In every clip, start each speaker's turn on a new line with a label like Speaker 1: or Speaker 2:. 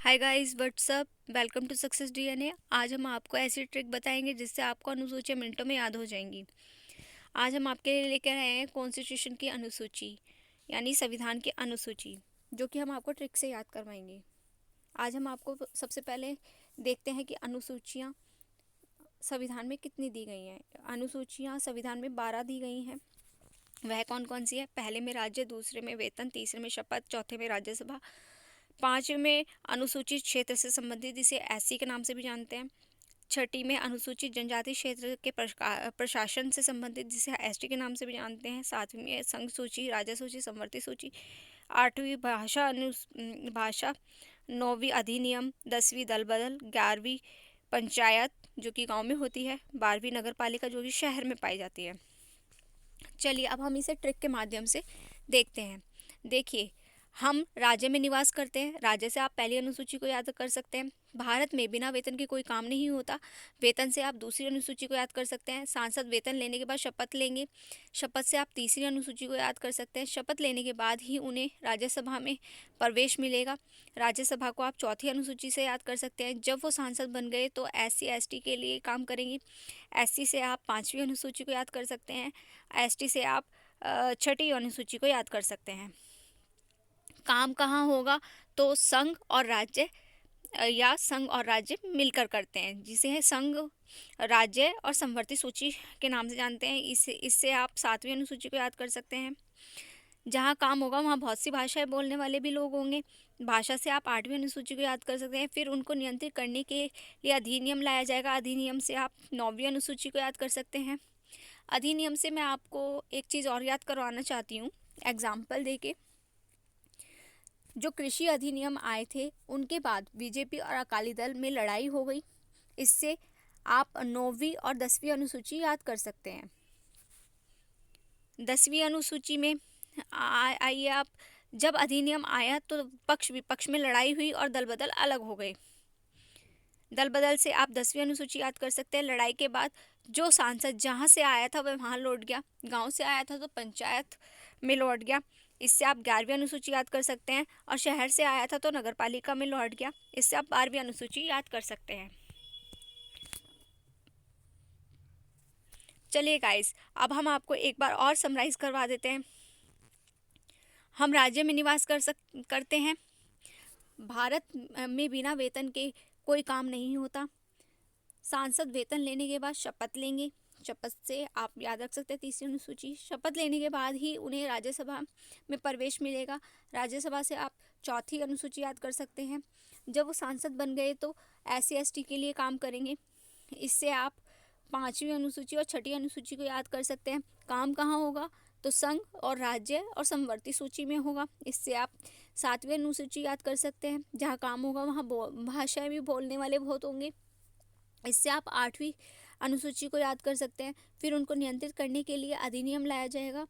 Speaker 1: Hi guys, what's up. Welcome to success DNA. आज हम आपको ऐसी ट्रिक बताएंगे जिससे आपको अनुसूचियाँ मिनटों में याद हो जाएंगी। आज हम आपके लिए लेकर आए हैं कॉन्स्टिट्यूशन की अनुसूची, यानी संविधान की अनुसूची, जो कि हम आपको ट्रिक से याद करवाएंगे। आज हम आपको सबसे पहले देखते हैं कि अनुसूचियाँ संविधान में कितनी दी गई हैं। अनुसूचियाँ संविधान में 12 दी गई हैं। वह कौन कौन सी है? पहले में राज्य, दूसरे में वेतन, तीसरे में शपथ, चौथे में राज्यसभा, पांचवें में अनुसूचित क्षेत्र से संबंधित, इसे एससी के नाम से भी जानते हैं। छठी में अनुसूचित जनजाति क्षेत्र के प्रशासन से संबंधित, जिसे एसटी के नाम से भी जानते हैं। सातवीं में संघ सूची, राज्य सूची, संवर्ती सूची। आठवीं भाषा। नौवीं अधिनियम। 10वीं दल बदल। 11वीं पंचायत, जो कि गांव में होती है। 12वीं नगर पालिका, जो कि शहर में पाई जाती है। चलिए अब हम इसे ट्रिक के माध्यम से देखते हैं। देखिए, हम राज्य में निवास करते हैं। राज्य से आप पहली अनुसूची को याद कर सकते हैं। भारत में बिना वेतन के कोई काम नहीं होता। वेतन से आप दूसरी अनुसूची को याद कर सकते हैं। सांसद वेतन लेने के बाद शपथ लेंगे। शपथ से आप तीसरी अनुसूची को याद कर सकते हैं। शपथ लेने के बाद ही उन्हें राज्यसभा में प्रवेश मिलेगा। राज्यसभा को आप चौथी अनुसूची से याद कर सकते हैं। जब वो सांसद बन गए तो SC ST के लिए काम करेंगी। SC से आप पाँचवीं अनुसूची को याद कर सकते हैं। ST से आप छठी अनुसूची को याद कर सकते हैं। काम कहाँ होगा? तो संघ और राज्य या संघ और राज्य मिलकर करते हैं, जिसे है संघ, राज्य और संवर्ती सूची के नाम से जानते हैं। इससे आप सातवीं अनुसूची को याद कर सकते हैं। जहाँ काम होगा वहाँ बहुत सी भाषाएं बोलने वाले भी लोग होंगे। भाषा से आप आठवीं अनुसूची को याद कर सकते हैं। फिर उनको नियंत्रित करने के लिए अधिनियम लाया जाएगा। अधिनियम से आप नौवीं अनुसूची को याद कर सकते हैं। अधिनियम से मैं आपको एक चीज़ और याद करवाना चाहती हूँ, एग्जाम्पल देके। जो कृषि अधिनियम आए थे उनके बाद बीजेपी और अकाली दल में लड़ाई हो गई। इससे आप नौवीं और 10वीं अनुसूची याद कर सकते हैं। 10वीं अनुसूची में आइए आप, जब अधिनियम आया तो पक्ष विपक्ष में लड़ाई हुई और दल बदल अलग हो गए। दल बदल से आप 10वीं अनुसूची याद कर सकते हैं। लड़ाई के बाद जो सांसद जहाँ से आया था वह वहाँ लौट गया। गांव से आया था तो पंचायत में लौट गया। इससे आप 11वीं अनुसूची याद कर सकते हैं। और शहर से आया था तो नगर पालिका में लौट गया। इससे आप 12वीं अनुसूची याद कर सकते हैं। चलिए गाइस, अब हम आपको एक बार और समराइज करवा देते हैं। हम राज्य में निवास करते हैं। भारत में बिना वेतन के कोई काम नहीं होता। सांसद वेतन लेने के बाद शपथ लेंगे। शपथ से आप याद रख सकते हैं तीसरी अनुसूची। शपथ लेने के बाद ही उन्हें राज्यसभा में प्रवेश मिलेगा। राज्यसभा से आप चौथी अनुसूची याद कर सकते हैं। जब वो सांसद बन गए तो SC ST के लिए काम करेंगे। इससे आप पाँचवीं अनुसूची और छठी अनुसूची को याद कर सकते हैं। काम कहाँ होगा? तो संघ और राज्य और संवर्ती सूची में होगा। इससे आप सातवीं अनुसूची याद कर सकते हैं। जहाँ काम होगा वहाँ भाषाएं भी बोलने वाले बहुत होंगे। इससे आप आठवीं अनुसूची को याद कर सकते हैं। फिर उनको नियंत्रित करने के लिए अधिनियम लाया जाएगा।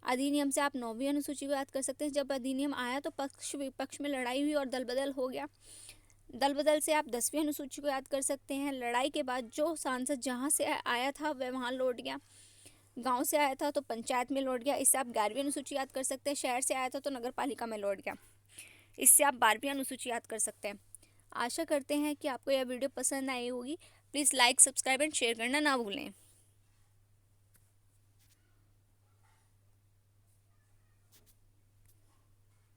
Speaker 1: अधिनियम से आप नौवीं अनुसूची को याद कर सकते हैं। जब अधिनियम आया तो पक्ष विपक्ष में लड़ाई हुई और दल बदल हो गया। दल बदल से आप 10वीं अनुसूची को याद कर सकते हैं। लड़ाई के बाद जो सांसद जहाँ से आया था वह वहाँ लौट गया। गांव से आया था तो पंचायत में लौट गया। इससे आप 11वीं अनुसूची याद कर सकते हैं। शहर से आया था तो नगर पालिका में लौट गया। इससे आप 12वीं अनुसूची याद कर सकते हैं। आशा करते हैं कि आपको यह वीडियो पसंद आई होगी। Please like, subscribe and share करना ना भूलें।